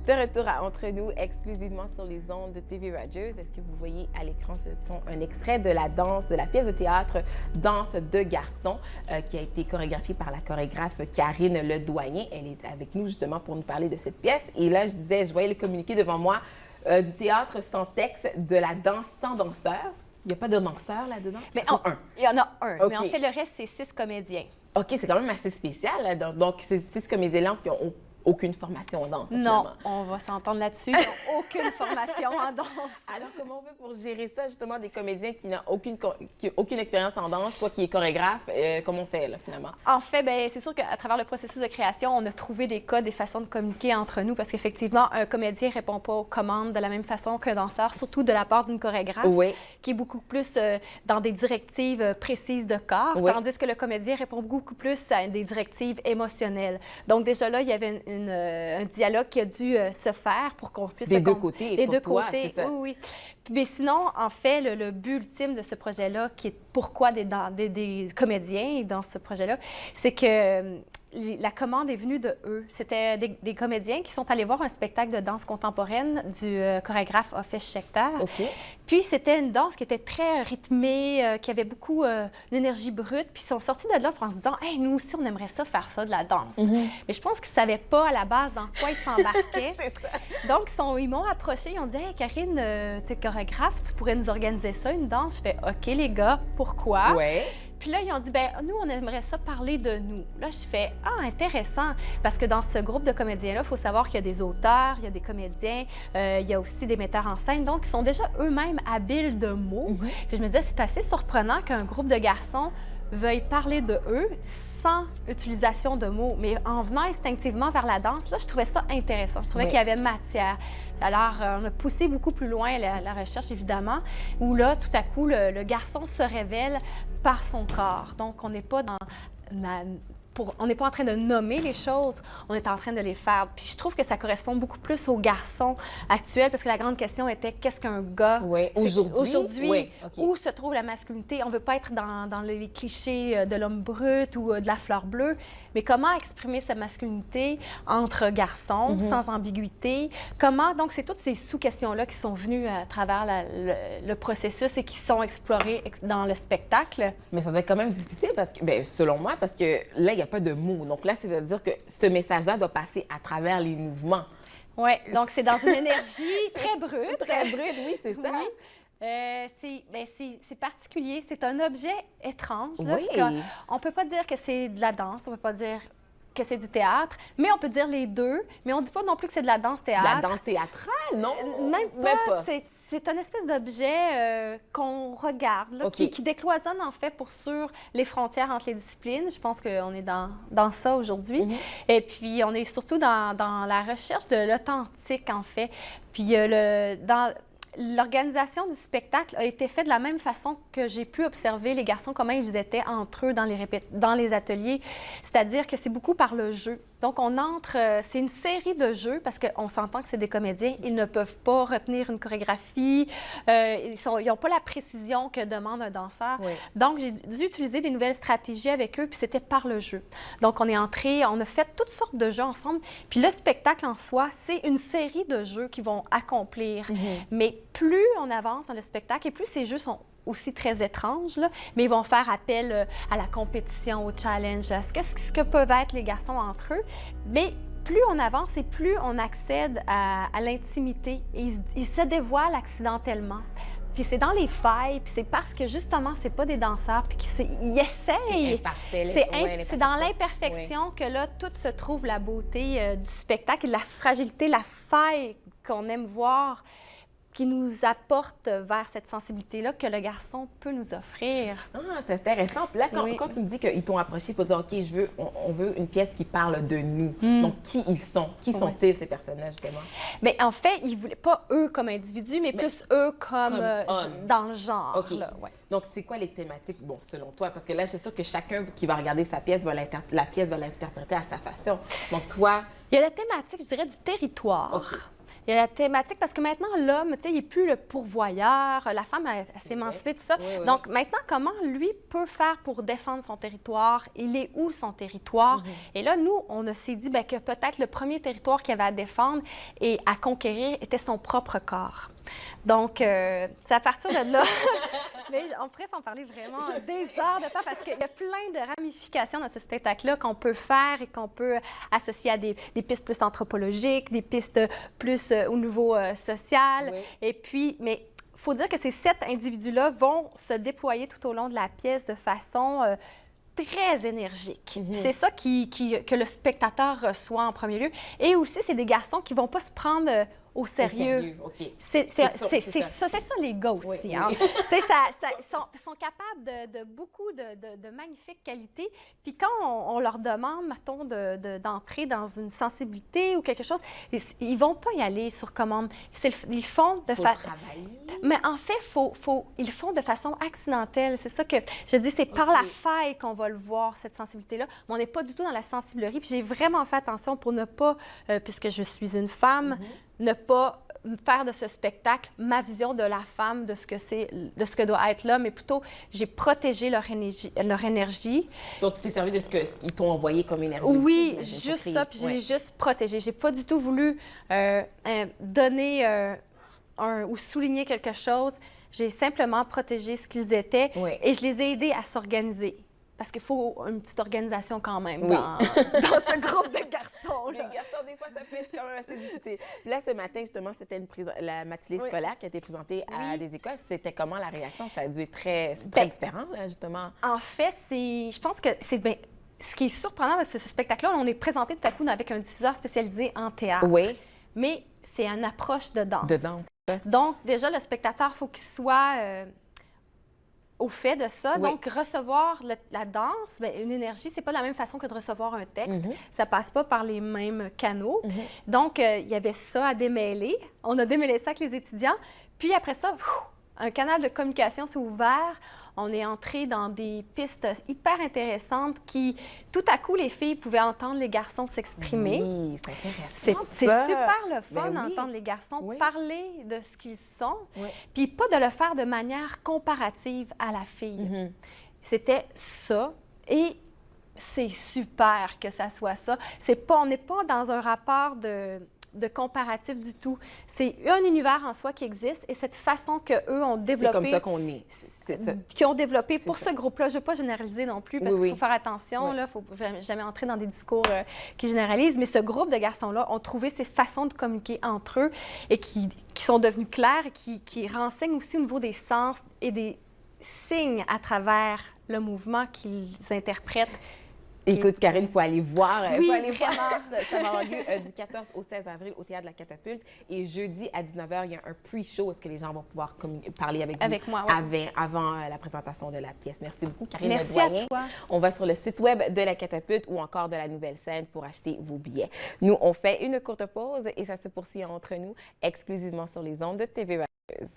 De retour à Entre nous, exclusivement sur les ondes de TV Rogers. Est-ce que vous voyez à l'écran, ce sont un extrait de la danse, de la pièce de théâtre Danse de garçons, qui a été chorégraphiée par la chorégraphe Karine Ledoyen. Elle est avec nous justement pour nous parler de cette pièce. Et là, je voyais le communiqué devant moi du théâtre sans texte, de la danse sans danseur. Il n'y a pas de danseur là-dedans? Mais il y en a un, Okay. mais en fait, le reste, c'est 6 comédiens. OK, c'est quand même assez spécial. Là. Donc, c'est 6 comédiens qui ont aucune formation en danse. Non, finalement. on va s'entendre là-dessus. Ils n'ont aucune formation en danse. Alors, comment on fait pour gérer ça, justement, des comédiens qui n'ont aucune expérience en danse, toi qui es chorégraphe, comment on fait, là, finalement? En fait, bien, c'est sûr qu'à travers le processus de création, on a trouvé des codes, des façons de communiquer entre nous, parce qu'effectivement, un comédien ne répond pas aux commandes de la même façon qu'un danseur, surtout de la part d'une chorégraphe, Oui. qui est beaucoup plus dans des directives précises de corps, Oui. tandis que le comédien répond beaucoup plus à des directives émotionnelles. Donc déjà là, il y avait un dialogue qui a dû se faire pour qu'on puisse... Des deux côtés, des pour deux toi, côtés, c'est ça. oui, oui. Mais sinon, en fait, le but ultime de ce projet-là, qui est pourquoi des comédiens dans ce projet-là, c'est que la commande est venue de eux. C'était des comédiens qui sont allés voir un spectacle de danse contemporaine du chorégraphe Office Schechter. OK. Puis c'était une danse qui était très rythmée, qui avait beaucoup d'énergie brute. Puis ils sont sortis de là en se disant « Hey, nous aussi, on aimerait ça faire ça, de la danse. Mais je pense qu'ils ne savaient pas à la base dans quoi ils s'embarquaient. C'est ça. Donc, ils m'ont approché, ils ont dit « Hey, Karine, t'es chorégraphe, tu pourrais nous organiser ça, une danse? » Je fais « OK, les gars, pourquoi? » Oui. Puis là, ils ont dit, ben nous, on aimerait ça parler de nous. Là, je fais, intéressant, parce que dans ce groupe de comédiens-là, il faut savoir qu'il y a des auteurs, il y a des comédiens, il y a aussi des metteurs en scène, donc ils sont déjà eux-mêmes habiles de mots. Puis je me disais, c'est assez surprenant qu'un groupe de garçons veuille parler de eux sans utilisation de mots, mais en venant instinctivement vers la danse, là, je trouvais ça intéressant. Je trouvais qu'il y avait matière. Alors, on a poussé beaucoup plus loin la recherche, évidemment, où là, tout à coup, le garçon se révèle par son corps. Donc, on n'est pas on n'est pas en train de nommer les choses, on est en train de les faire. Puis je trouve que ça correspond beaucoup plus aux garçons actuels, parce que la grande question était qu'est-ce qu'un gars? Oui, aujourd'hui. Oui, OK. Où se trouve la masculinité? On ne veut pas être dans les clichés de l'homme brut ou de la fleur bleue, mais comment exprimer sa masculinité entre garçons, sans ambiguïté? Comment? Donc, c'est toutes ces sous-questions-là qui sont venues à travers le processus et qui sont explorées dans le spectacle. Mais ça doit être quand même difficile, parce que, bien, selon moi, parce que là, il n'y a pas de mots. Donc là, ça veut dire que ce message-là doit passer à travers les mouvements. Oui, donc c'est dans une énergie très brute. Très brute, oui, c'est ça. Oui. C'est particulier. C'est un objet étrange. Là, Oui. on ne peut pas dire que c'est de la danse, on ne peut pas dire que c'est du théâtre, mais on peut dire les deux. Mais on ne dit pas non plus que c'est de la danse-théâtre. La danse théâtrale, non? Même pas. C'est un espèce d'objet qu'on regarde, là, OK. qui décloisonne, en fait, sur les frontières entre les disciplines. Je pense qu'on est dans ça aujourd'hui. Et puis, on est surtout dans la recherche de l'authentique, en fait. Puis, l'organisation du spectacle a été faite de la même façon que j'ai pu observer les garçons, comment ils étaient entre eux dans les ateliers. C'est-à-dire que c'est beaucoup par le jeu. Donc, on entre, c'est une série de jeux, parce qu'on s'entend que c'est des comédiens, ils ne peuvent pas retenir une chorégraphie, ils n'ont pas la précision que demande un danseur. Oui. Donc, j'ai dû utiliser des nouvelles stratégies avec eux, puis c'était par le jeu. Donc, on est entré, on a fait toutes sortes de jeux ensemble, puis le spectacle en soi, c'est une série de jeux qui vont accomplir. Mais plus on avance dans le spectacle, et plus ces jeux sont aussi très étranges, là, mais ils vont faire appel à la compétition, au challenge, à ce que peuvent être les garçons entre eux. Mais plus on avance et plus on accède à l'intimité. Et ils se dévoilent accidentellement. Puis c'est dans les failles, puis c'est parce que justement, c'est pas des danseurs, puis qu'ils essayent. C'est dans l'imperfection que là, tout se trouve la beauté du spectacle et la fragilité, la faille qu'on aime voir, qui nous apporte vers cette sensibilité-là que le garçon peut nous offrir. Ah, c'est intéressant. Puis là, quand tu me dis qu'ils t'ont approché pour dire, OK, on veut une pièce qui parle de nous. Donc, qui ils sont? Qui sont-ils, ces personnages, justement? Mais en fait, ils ne voulaient pas eux comme individus, mais plus eux comme dans le genre. OK. Là, ouais. Donc, c'est quoi les thématiques, bon, selon toi? Parce que là, je suis sûre que chacun qui va regarder sa pièce, la pièce va l'interpréter à sa façon. Donc, toi... Il y a la thématique, je dirais, du territoire. OK. Il y a la thématique, parce que maintenant, l'homme, tu sais, il n'est plus le pourvoyeur, la femme, elle s'est émancipée, tout ça. Oui, oui. Donc, maintenant, comment lui peut faire pour défendre son territoire? Il est où son territoire? Et là, nous, on s'est dit que peut-être le premier territoire qu'il avait à défendre et à conquérir était son propre corps. Donc, c'est à partir de là, mais on pourrait s'en parler vraiment des heures de temps parce qu'il y a plein de ramifications dans ce spectacle-là qu'on peut faire et qu'on peut associer à des pistes plus anthropologiques, des pistes plus au niveau social. Oui. Et puis, mais il faut dire que ces 7 individus-là vont se déployer tout au long de la pièce de façon très énergique. C'est ça que le spectateur reçoit en premier lieu. Et aussi, c'est des garçons qui ne vont pas se prendre au sérieux. OK. C'est ça, les gars aussi. Oui, hein? oui. Tu sais, sont capables de beaucoup de magnifiques qualités. Puis quand on leur demande, mettons, d'entrer dans une sensibilité ou quelque chose, ils ne vont pas y aller sur commande. Ils font de façon... Mais en fait, ils le font de façon accidentelle. C'est ça que je dis, c'est par la faille qu'on va le voir, cette sensibilité-là. Mais on n'est pas du tout dans la sensiblerie. Puis j'ai vraiment fait attention pour ne pas, puisque je suis une femme, ne pas faire de ce spectacle ma vision de la femme, de ce que doit être l'homme, mais plutôt j'ai protégé leur énergie. Donc, tu t'es servi de ce qu'ils t'ont envoyé comme énergie. Oui, aussi, juste ça, puis je l'ai juste protégé. J'ai pas du tout voulu donner ou souligner quelque chose. J'ai simplement protégé ce qu'ils étaient et je les ai aidés à s'organiser. Parce qu'il faut une petite organisation quand même dans ce groupe de garçons. Les garçons, des fois, ça peut être quand même assez difficile. Là, ce matin, justement, c'était la matinée scolaire qui a été présentée à des écoles. C'était comment la réaction? Ça a dû être très différent, là, justement. En fait, je pense que c'est bien. Ce qui est surprenant, c'est ce spectacle-là, on est présenté tout à coup avec un diffuseur spécialisé en théâtre. Oui. Mais c'est une approche de danse. De danse. Donc, déjà, le spectateur, il faut qu'il soit au fait de ça. Donc, recevoir la danse, une énergie, c'est pas de la même façon que de recevoir un texte. Ça passe pas par les mêmes canaux. Donc, il y avait ça à démêler. On a démêlé ça avec les étudiants. Puis après ça, un canal de communication s'est ouvert. On est entré dans des pistes hyper intéressantes qui, tout à coup, les filles pouvaient entendre les garçons s'exprimer. Oui, c'est intéressant. C'est super le fun d'entendre les garçons parler de ce qu'ils sont, puis pas de le faire de manière comparative à la fille. C'était ça. Et c'est super que ça soit ça. On n'est pas dans un rapport de comparatif du tout. C'est un univers en soi qui existe et cette façon qu'eux ont développé... C'est comme ça qu'on est. Qui ont développé pour ce groupe-là. Je ne veux pas généraliser non plus parce qu'il faut faire attention. Il ne faut jamais entrer dans des discours qui généralisent. Mais ce groupe de garçons-là ont trouvé ces façons de communiquer entre eux et qui sont devenues claires et qui renseignent aussi au niveau des sens et des signes à travers le mouvement qu'ils interprètent. Écoute, Karine, il faut aller voir. Oui, faut aller vraiment. voir. Ça va avoir lieu du 14 au 16 avril au Théâtre de la Catapulte. Et jeudi à 19h, il y a un pre-show. Est-ce que les gens vont pouvoir parler avec vous moi, avant la présentation de la pièce? Merci beaucoup, Karine. Merci à toi. On va sur le site web de la Catapulte ou encore de la Nouvelle Scène pour acheter vos billets. Nous, on fait une courte pause et ça se poursuit entre nous exclusivement sur les ondes de TV Radieuse.